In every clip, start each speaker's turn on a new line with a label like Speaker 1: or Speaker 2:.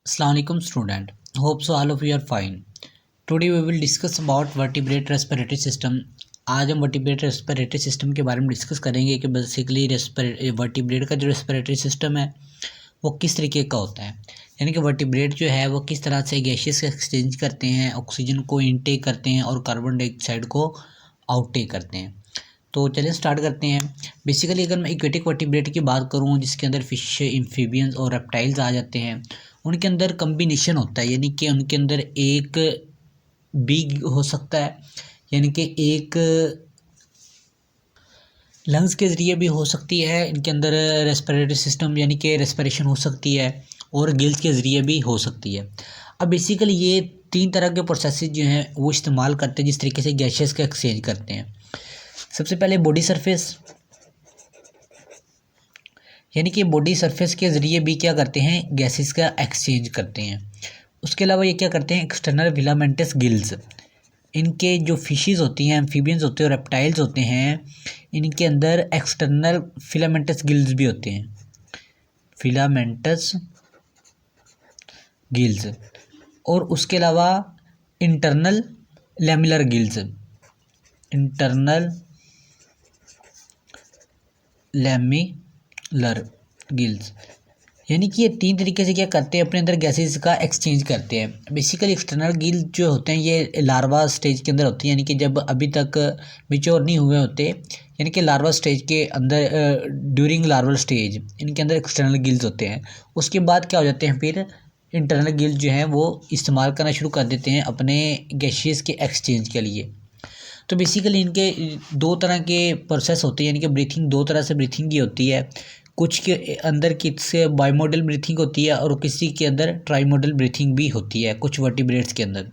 Speaker 1: Assalamualaikum student. Hope so all of you are fine. Today we will discuss about vertebrate respiratory system. आज हम vertebrate respiratory system के बारे में discuss करेंगे कि बेसिकली वर्टिब्रेट का जो रेस्पिरेटरी सिस्टम है वो किस तरीके का होता है। यानी कि वर्टिब्रेट जो है वो किस तरह से गैसेस एक्सचेंज करते हैं, ऑक्सीजन को इनटेक करते हैं और कार्बन डाइऑक्साइड को आउटटेक करते हैं। तो चलिए स्टार्ट करते हैं। बेसिकली अगर मैं एक्वेटिक वर्टिब्रेट की बात करूँ जिसके अंदर फिश, एम्फीबियंस और रेप्टाइल्स आ जाते हैं, उनके अंदर कम्बिनेशन होता है। यानी कि उनके अंदर एक बिग हो सकता है, यानी कि एक लंग्स के ज़रिए भी हो सकती है, इनके अंदर रेस्पिरेटरी सिस्टम यानी कि रेस्पिरेशन हो सकती है, और गिल्स के ज़रिए भी हो सकती है। अब बेसिकली ये तीन तरह के प्रोसेसेस जो हैं वो इस्तेमाल करते हैं जिस तरीके से गैसेस का एक्सचेंज करते हैं। सबसे पहले बॉडी सरफेस, यानी कि बॉडी सरफेस के ज़रिए भी क्या करते हैं, गैसेस का एक्सचेंज करते हैं। उसके अलावा ये क्या करते हैं, एक्सटर्नल फिलामेंटस गिल्स, इनके जो फिशेस होती हैं, एम्फीबियंस होते हैं और रेप्टाइल्स होते हैं, इनके अंदर एक्सटर्नल फिलामेंटस गिल्स भी होते हैं, फिलामेंटस गिल्स। और उसके अलावा इंटरनल लैमिलर गिल्स, इंटरनल लैमिलर गिल्स। यानी कि ये तीन तरीके से क्या करते हैं, अपने अंदर गैसेस का एक्सचेंज करते हैं। बेसिकली एक्सटर्नल गिल जो होते हैं ये लार्वा स्टेज के अंदर होती हैं, यानी कि जब अभी तक मैच्योर नहीं हुए होते, यानी कि लार्वा स्टेज के अंदर ड्यूरिंग लार्वल स्टेज इनके अंदर एक्सटर्नल गिल्स होते हैं। उसके बाद क्या हो जाते हैं, फिर इंटरनल गिल्स जो हैं वो इस्तेमाल करना शुरू कर देते हैं अपने गैसेस के एक्सचेंज के लिए। तो बेसिकली इनके दो तरह के प्रोसेस होते हैं, यानी कि ब्रीथिंग दो तरह से ब्रीथिंग की होती है। कुछ के अंदर किसी बाइमोडल ब्रीथिंग होती है और किसी के अंदर ट्राइमोडल ब्रीथिंग भी होती है कुछ वर्टिब्रेट्स के अंदर।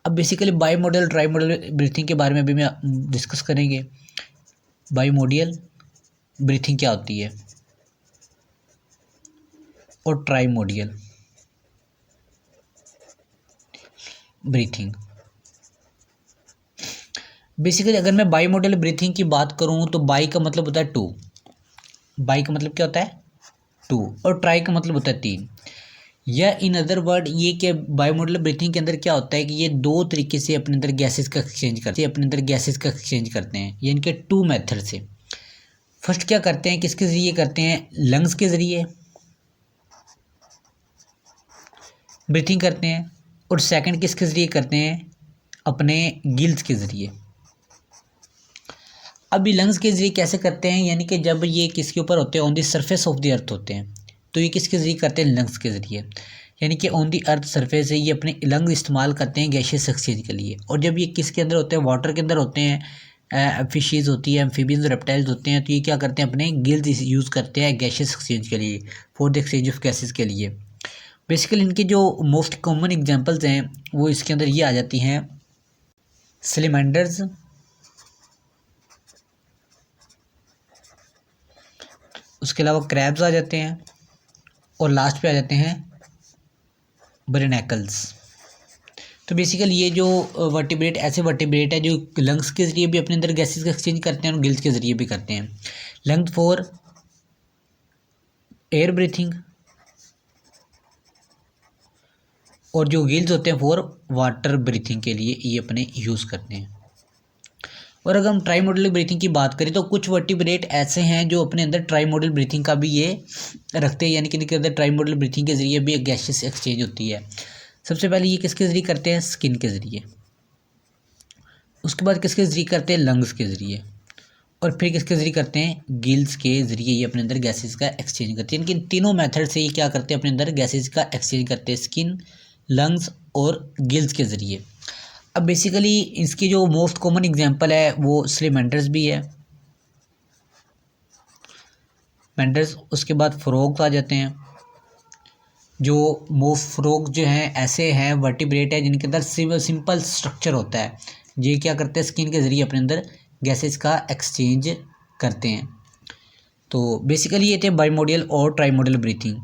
Speaker 1: अब बेसिकली बाइमोडल ट्राइमोडल ब्रीथिंग के बारे में भी मैं डिस्कस करेंगे। बाइमोडियल ब्रीथिंग क्या होती है और ट्राइमोडियल ब्रीथिंग। बेसिकली अगर मैं बाइमोडल ब्रीथिंग की बात करूं तो बाई का मतलब होता है टू, बाई का मतलब क्या होता है टू, और ट्राई का मतलब होता है तीन। या इन अदर वर्ड ये कि बायोमोडल ब्रीथिंग के अंदर क्या होता है कि ये दो तरीके से अपने अंदर गैसेस का एक्सचेंज करते हैं, यानी कि टू मेथड से। फर्स्ट क्या करते हैं, किसके ज़रिए करते हैं, लंग्स के ज़रिए ब्रीथिंग करते हैं, और सेकंड किसके ज़रिए करते हैं, अपने गिल्स के ज़रिए। अब ये लंग्स के ज़रिए कैसे करते हैं, यानी कि जब ये किसके ऊपर होते हैं, on the surface of the earth होते हैं, तो ये किसके ज़रिए करते हैं, लंग्स के ज़रिए। यानी कि ऑन दी अर्थ सरफेस है ये अपने लंग्स इस्तेमाल करते हैं गैसेस एक्सचेंज के लिए। और जब ये किसके अंदर होते हैं, वाटर के अंदर होते हैं, फिशेस होती है, एम्फीबियंस, रेप्टाइल्स होते हैं, तो ये क्या करते हैं, अपने गिल्स यूज़ करते हैं गैसेस एक्सचेंज के लिए, for the exchange of gases के लिए। बेसिकली इनके जो मोस्ट कॉमन एग्जाम्पल्स हैं वो इसके अंदर ये आ जाती हैं, सैलमैंडर्स, उसके अलावा क्रैब्स आ जाते हैं, और लास्ट पे आ जाते हैं बर्नैकल्स। तो बेसिकली ये जो वर्टिब्रेट ऐसे वर्टिब्रेट है जो लंग्स के ज़रिए भी अपने अंदर गैसेस का एक्सचेंज करते हैं और गिल्स के ज़रिए भी करते हैं। लंग्स फॉर एयर ब्रीथिंग, और जो गिल्स होते हैं फॉर वाटर ब्रीथिंग के लिए ये अपने यूज़ करते हैं। और अगर हम ट्राइमोडल ब्रीथिंग की बात करें तो कुछ वर्टिब्रेट ऐसे हैं जो अपने अंदर ट्राइमोडल ब्रीथिंग का भी ये रखते हैं, यानी कि इनके अंदर ट्राइमोडल ब्रीथिंग के ज़रिए भी गैसेस एक्सचेंज होती है। सबसे पहले ये किसके ज़रिए करते हैं, स्किन के ज़रिए, उसके बाद किसके ज़रिए करते हैं, लंग्स के ज़रिए, और फिर किसके ज़रिए करते हैं, गिल्स के ज़रिए ये अपने अंदर गैसेस का एक्सचेंज करते हैं। इनके तीनों मेथड से ये क्या करते हैं, अपने अंदर गैसेस का एक्सचेंज करते हैं, स्किन, लंग्स और गिल्स के ज़रिए। अब बेसिकली इसकी जो मोस्ट कॉमन एग्जांपल है वो सैलमैंडर्स भी है, मेंडर्स। उसके बाद फ्रॉग्स आ जाते हैं, जो मोस्ट फ्रॉग जो हैं ऐसे हैं वर्टिब्रेट है जिनके अंदर सिंपल स्ट्रक्चर होता है, ये क्या करते हैं, स्किन के ज़रिए अपने अंदर गैसेस का एक्सचेंज करते हैं। तो बेसिकली ये थे बाइमोडियल और ट्राइमोडियल ब्रीथिंग।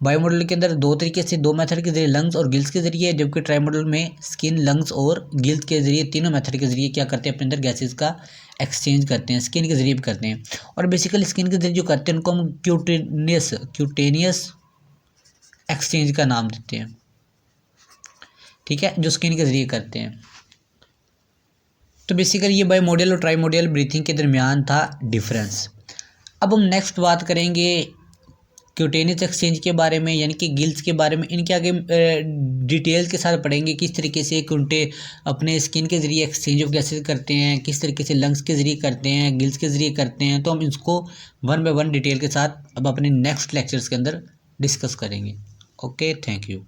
Speaker 1: बायोमॉडल के अंदर दो तरीके से, दो मेथड के जरिए, लंग्स और गिल्स के जरिए, जबकि ट्राइमॉडल में स्किन, लंग्स और गिल्स के जरिए, तीनों मेथड के जरिए क्या करते हैं, अपने अंदर गैसेस का एक्सचेंज करते हैं, स्किन के जरिए भी करते हैं। और बेसिकली स्किन के जरिए जो करते हैं उनको हम क्यूटेनियस एक्सचेंज का नाम देते हैं, ठीक है, जो स्किन के ज़रिए करते हैं। तो बेसिकली ये बायोमोडियल और ट्राइमोडियल ब्रीथिंग के दरमियान था डिफरेंस। अब हम नेक्स्ट बात करेंगे क्यूटेनियस एक्सचेंज के बारे में, यानी कि गिल्स के बारे में। इनके आगे डिटेल्स के साथ पढ़ेंगे किस तरीके से कुंटे अपने स्किन के ज़रिए एक्सचेंज ऑफ गैसेज करते हैं, किस तरीके से लंग्स के ज़रिए करते हैं, गिल्स के ज़रिए करते हैं। तो हम इसको वन बाय वन डिटेल के साथ अब अपने नेक्स्ट लेक्चर्स के अंदर डिस्कस करेंगे। Okay, thank you.